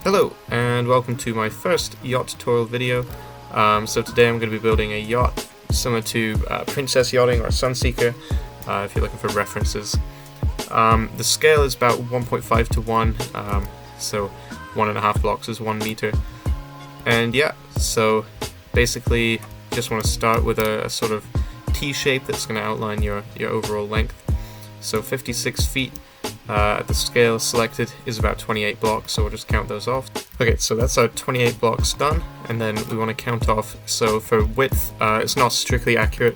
Hello and welcome to my first yacht tutorial video. So today I'm going to be building a yacht similar to Princess Yachting or Sunseeker, if you're looking for references. The scale is about 1.5 to 1, so 1.5 blocks is 1 meter. And yeah, so basically just want to start with a sort of T shape that's going to outline your overall length. So 56 feet. The scale selected is about 28 blocks, so we'll just count those off. Okay, so that's our 28 blocks done, and then we want to count off. So for width, it's not strictly accurate,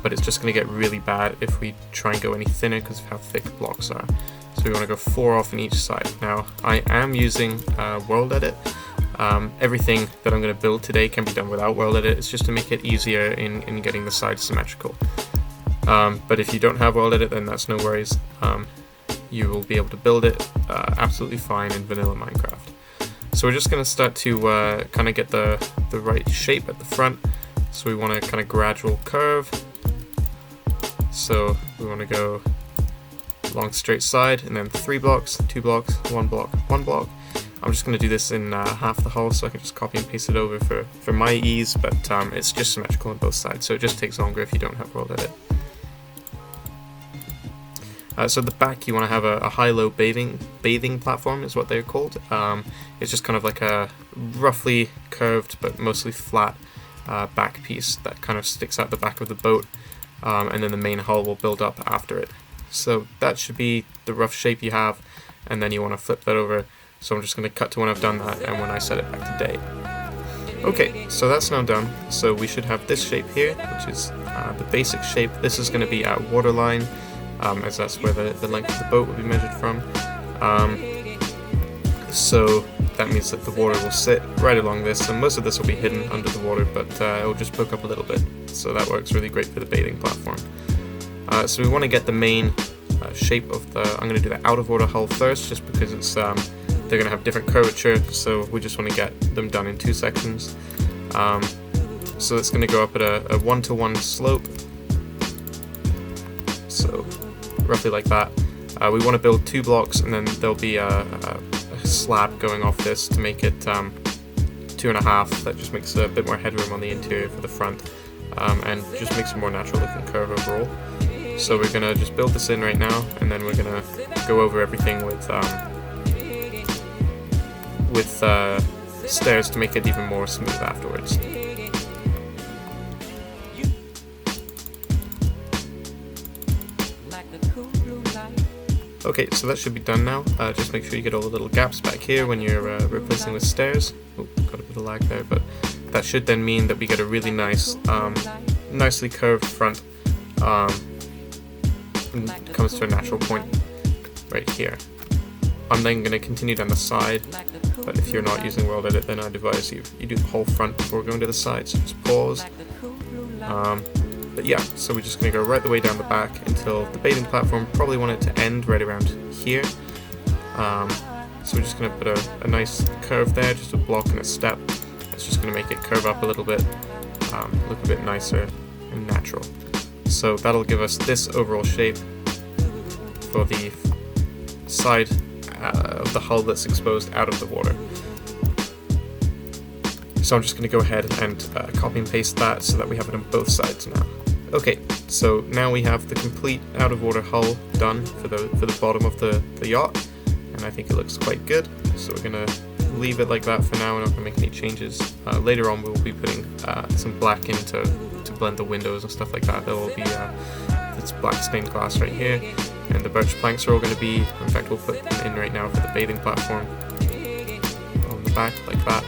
but it's just going to get really bad if we try and go any thinner because of how thick blocks are. So we want to go 4 off on each side. Now, I am using World Edit. Everything that I'm going to build today can be done without World Edit. It's just to make it easier in getting the sides symmetrical. But if you don't have World Edit, then that's no worries. You will be able to build it absolutely fine in vanilla Minecraft. So we're just going to start to kind of get the right shape at the front. So we want a kind of gradual curve. So we want to go long straight side and then 3 blocks, 2 blocks, 1 block, 1 block. I'm just going to do this in half the hull so I can just copy and paste it over for my ease, but it's just symmetrical on both sides, so it just takes longer if you don't have World Edit. So at the back you want to have a high-low bathing platform is what they're called. It's just kind of like a roughly curved but mostly flat back piece that kind of sticks out the back of the boat, and then the main hull will build up after it. So that should be the rough shape you have, and then you want to flip that over. So I'm just going to cut to when I've done that and when I set it back to day. Okay, so that's now done. So we should have this shape here, which is the basic shape. This is going to be at waterline, as that's where the length of the boat will be measured from. So that means that the water will sit right along this, and most of this will be hidden under the water, but it will just poke up a little bit. So that works really great for the bathing platform. So we want to get the main shape of I'm going to do the out of order hull first, just because it's they're going to have different curvature, so we just want to get them done in 2 sections. So it's going to go up at a 1-to-1 slope, so roughly like that. We want to build 2 blocks, and then there'll be a slab going off this to make it 2.5. That just makes a bit more headroom on the interior for the front, and just makes a more natural looking curve overall. So we're going to just build this in right now, and then we're going to go over everything with stairs to make it even more smooth afterwards. Okay, so that should be done now. Just make sure you get all the little gaps back here when you're replacing with stairs. Oh, got a bit of lag there, but that should then mean that we get a really nice, nicely curved front. And it comes to a natural point right here. I'm then going to continue down the side, but if you're not using World Edit, then I'd advise you do the whole front before going to the side, so just pause. But yeah, so we're just going to go right the way down the back until the bathing platform. Probably want it to end right around here. So we're just going to put a nice curve there, just a block and a step. It's just going to make it curve up a little bit, look a bit nicer and natural. So that'll give us this overall shape for the side of the hull that's exposed out of the water. So I'm just going to go ahead and copy and paste that so that we have it on both sides now. Okay, so now we have the complete out of order hull done for the bottom of the yacht, and I think it looks quite good. So we're going to leave it like that for now. We're not going to make any changes. Later on we'll be putting some black in to blend the windows and stuff like that. There will be this black stained glass right here, and the birch planks are all going to be, in fact we'll put them in right now for the bathing platform on the back like that,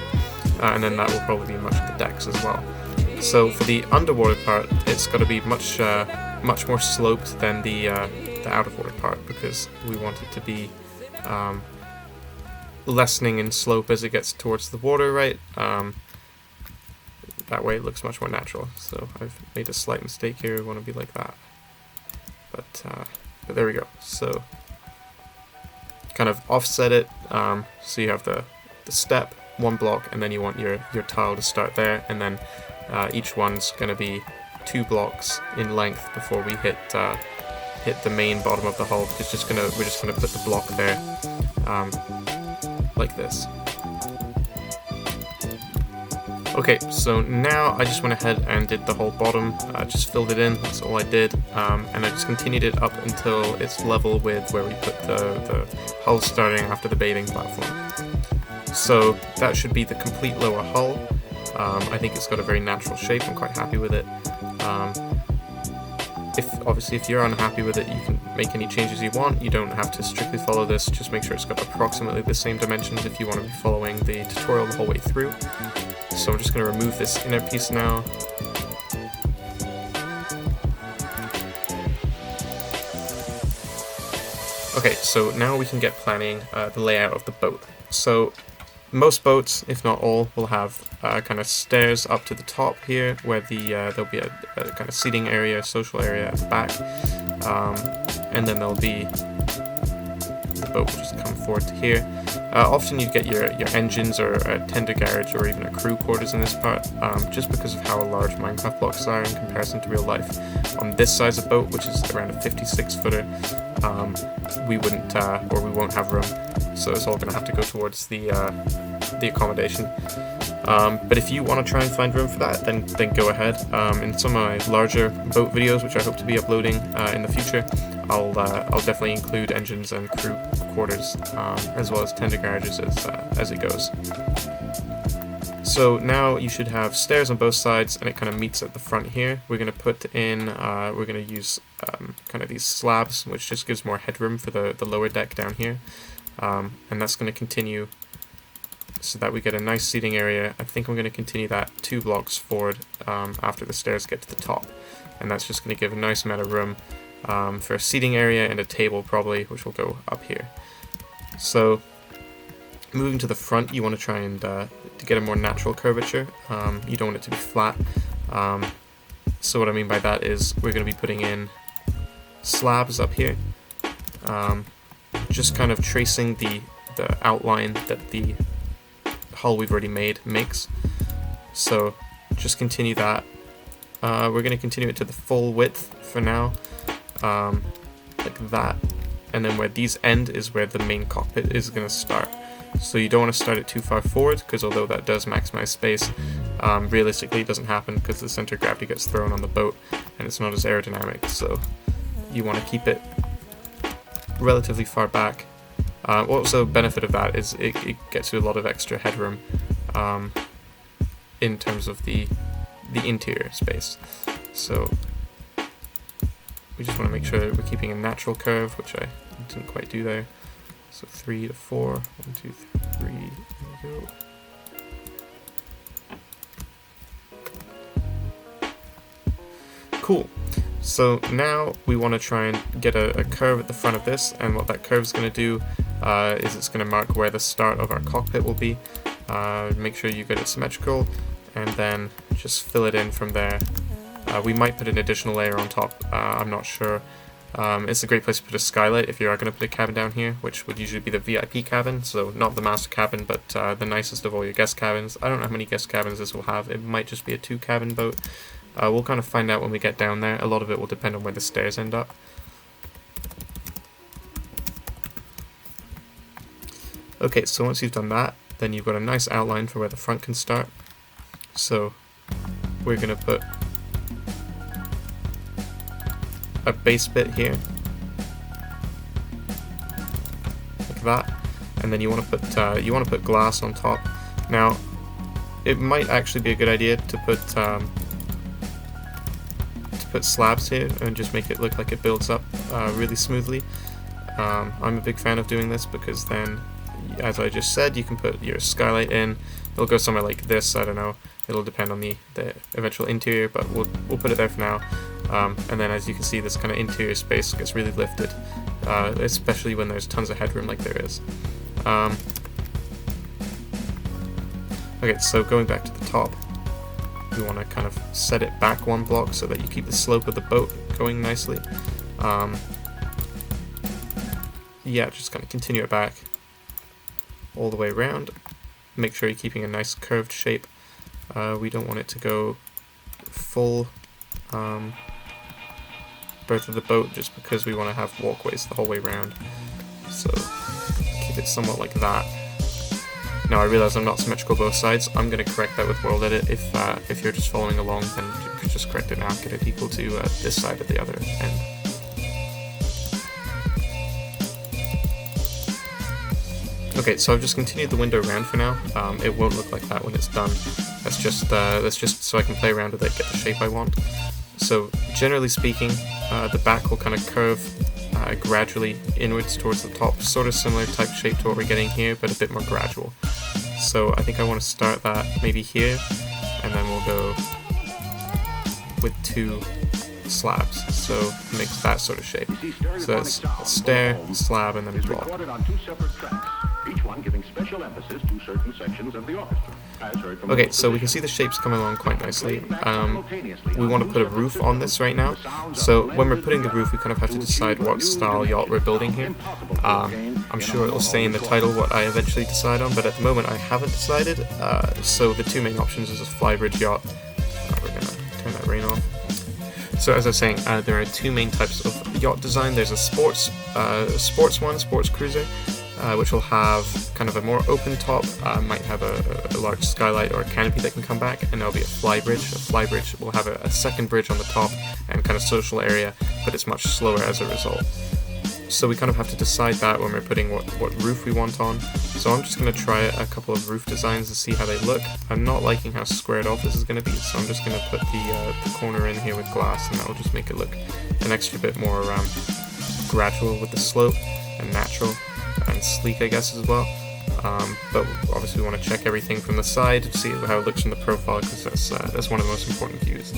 and then that will probably be much of the decks as well. So for the underwater part, it's got to be much more sloped than the out of water part, because we want it to be lessening in slope as it gets towards the water, right? That way it looks much more natural. So I've made a slight mistake here. We want to be like that, but there we go. So kind of offset it, so you have the step, 1 block, and then you want your tile to start there, and then each one's going to be 2 blocks in length before we hit the main bottom of the hull. We're just gonna put the block there, like this. Okay, so now I just went ahead and did the whole bottom, just filled it in, that's all I did, and I just continued it up until it's level with where we put the hull starting after the bathing platform. So that should be the complete lower hull. I think it's got a very natural shape, I'm quite happy with it. Obviously if you're unhappy with it, you can make any changes you want. You don't have to strictly follow this, just make sure it's got approximately the same dimensions if you want to be following the tutorial the whole way through. So I'm just going to remove this inner piece now. Okay, so now we can get planning the layout of the boat. So most boats, if not all, will have kind of stairs up to the top here, where there'll be a kind of seating area, social area at the back, and then there'll be the boat will just come forward to here. Often you get your engines or a tender garage or even a crew quarters in this part, just because of how large Minecraft blocks are in comparison to real life. On this size of boat, which is around a 56 footer, we wouldn't or we won't have room, so it's all going to have to go towards the accommodation. But if you want to try and find room for that, then go ahead. In some of my larger boat videos, which I hope to be uploading in the future, I'll definitely include engines and crew quarters, as well as tender garages as it goes. So now you should have stairs on both sides, and it kind of meets at the front here. We're going to put in, we're going to use kind of these slabs, which just gives more headroom for the lower deck down here, and that's going to continue so that we get a nice seating area. I think I'm going to continue that 2 blocks forward after the stairs get to the top, and that's just going to give a nice amount of room for a seating area and a table probably, which will go up here. So moving to the front, you want to try and to get a more natural curvature. You don't want it to be flat. So what I mean by that is we're going to be putting in slabs up here, just kind of tracing the outline that the hull we've already made makes. So just continue that. We're going to continue it to the full width for now, like that, and then where these end is where the main cockpit is going to start. So you don't want to start it too far forward, because although that does maximize space, realistically it doesn't happen because the center of gravity gets thrown on the boat and it's not as aerodynamic, so you want to keep it relatively far back. Also, benefit of that is it gets you a lot of extra headroom in terms of the interior space. So we just want to make sure that we're keeping a natural curve, which I didn't quite do there. So 3 to 4, 1, 2, 3, there we go. Cool. So now we want to try and get a curve at the front of this, and what that curve is going to do is it's going to mark where the start of our cockpit will be. Make sure you get it symmetrical, and then just fill it in from there. We might put an additional layer on top, I'm not sure. It's a great place to put a skylight if you are going to put a cabin down here, which would usually be the VIP cabin, so not the master cabin, but the nicest of all your guest cabins. I don't know how many guest cabins this will have. It might just be a 2-cabin boat. We'll kind of find out when we get down there. A lot of it will depend on where the stairs end up. Okay, so once you've done that, then you've got a nice outline for where the front can start. So we're going to put a base bit here, like that, and then you want to put glass on top. Now, it might actually be a good idea to put slabs here and just make it look like it builds up really smoothly. I'm a big fan of doing this because then, as I just said, you can put your skylight in. It'll go somewhere like this. I don't know. It'll depend on the eventual interior, but we'll put it there for now. And then, as you can see, this kind of interior space gets really lifted, especially when there's tons of headroom like there is. Okay, so going back to the top, we want to kind of set it back 1 block so that you keep the slope of the boat going nicely. Yeah, just kind of continue it back all the way around. Make sure you're keeping a nice curved shape. We don't want it to go full birth of the boat, just because we want to have walkways the whole way around. So keep it somewhat like that. Now I realize I'm not symmetrical both sides. I'm going to correct that with World Edit. If you're just following along, then you could just correct it now, get it equal to this side at the other end. Okay, so I've just continued the window around for now. It won't look like that when it's done. That's just so I can play around with it, get the shape I want. So generally speaking, the back will kind of curve gradually inwards towards the top, sort of similar type shape to what we're getting here, but a bit more gradual. So I think I want to start that maybe here, and then we'll go with 2 slabs, so it makes that sort of shape. So that's a stair, slab, and then a block. Each one giving special emphasis to certain sections of the orchestra. Okay, so we can see the shapes coming along quite nicely. We want to put a roof on this right now, so when we're putting the roof we kind of have to decide what style yacht we're building here. I'm sure it'll say in the title what I eventually decide on, but at the moment I haven't decided, so the 2 main options is a flybridge yacht. We're going to turn that rain off. So as I was saying, there are 2 main types of yacht design. There's a sports one, sports cruiser, which will have kind of a more open top, might have a large skylight or a canopy that can come back, and there'll be a flybridge. A flybridge will have a second bridge on the top and kind of social area, but it's much slower as a result. So we kind of have to decide that when we're putting what roof we want on. So I'm just going to try a couple of roof designs to see how they look. I'm not liking how squared off this is going to be, so I'm just going to put the corner in here with glass, and that will just make it look an extra bit more gradual with the slope and natural and sleek, I guess, as well. But obviously we want to check everything from the side to see how it looks from the profile, because that's one of the most important views.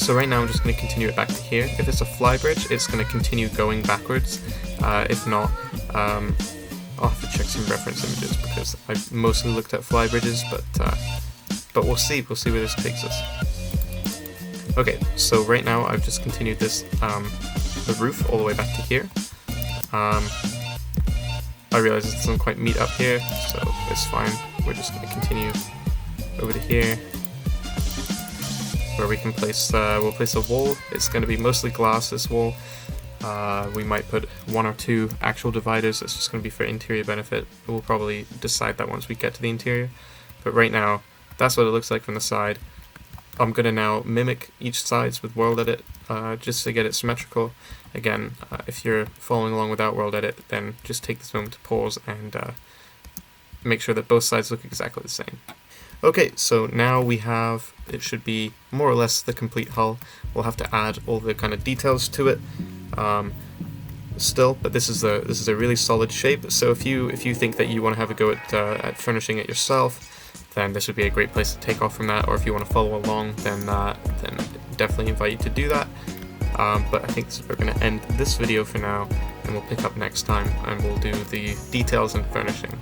So right now I'm just going to continue it back to here. If it's a flybridge, it's going to continue going backwards. If not, I'll have to check some reference images, because I've mostly looked at flybridges, but we'll see. We'll see where this takes us. Okay, so right now I've just continued this the roof all the way back to here. I realize it doesn't quite meet up here, so it's fine. We're just going to continue over to here, where we can place, we'll place a wall. It's going to be mostly glass, this wall. We might put 1 or 2 actual dividers. It's just going to be for interior benefit. We'll probably decide that once we get to the interior. But right now, that's what it looks like from the side. I'm going to now mimic each sides with World Edit, just to get it symmetrical. Again, if you're following along without World Edit, then just take this moment to pause and make sure that both sides look exactly the same. Okay, so now we have, it should be more or less the complete hull. We'll have to add all the kind of details to it still, but this is a really solid shape. So if you think that you want to have a go at furnishing it yourself, then this would be a great place to take off from that. Or if you want to follow along, then definitely invite you to do that. But I think we're going to end this video for now, and we'll pick up next time, and we'll do the details and furnishing.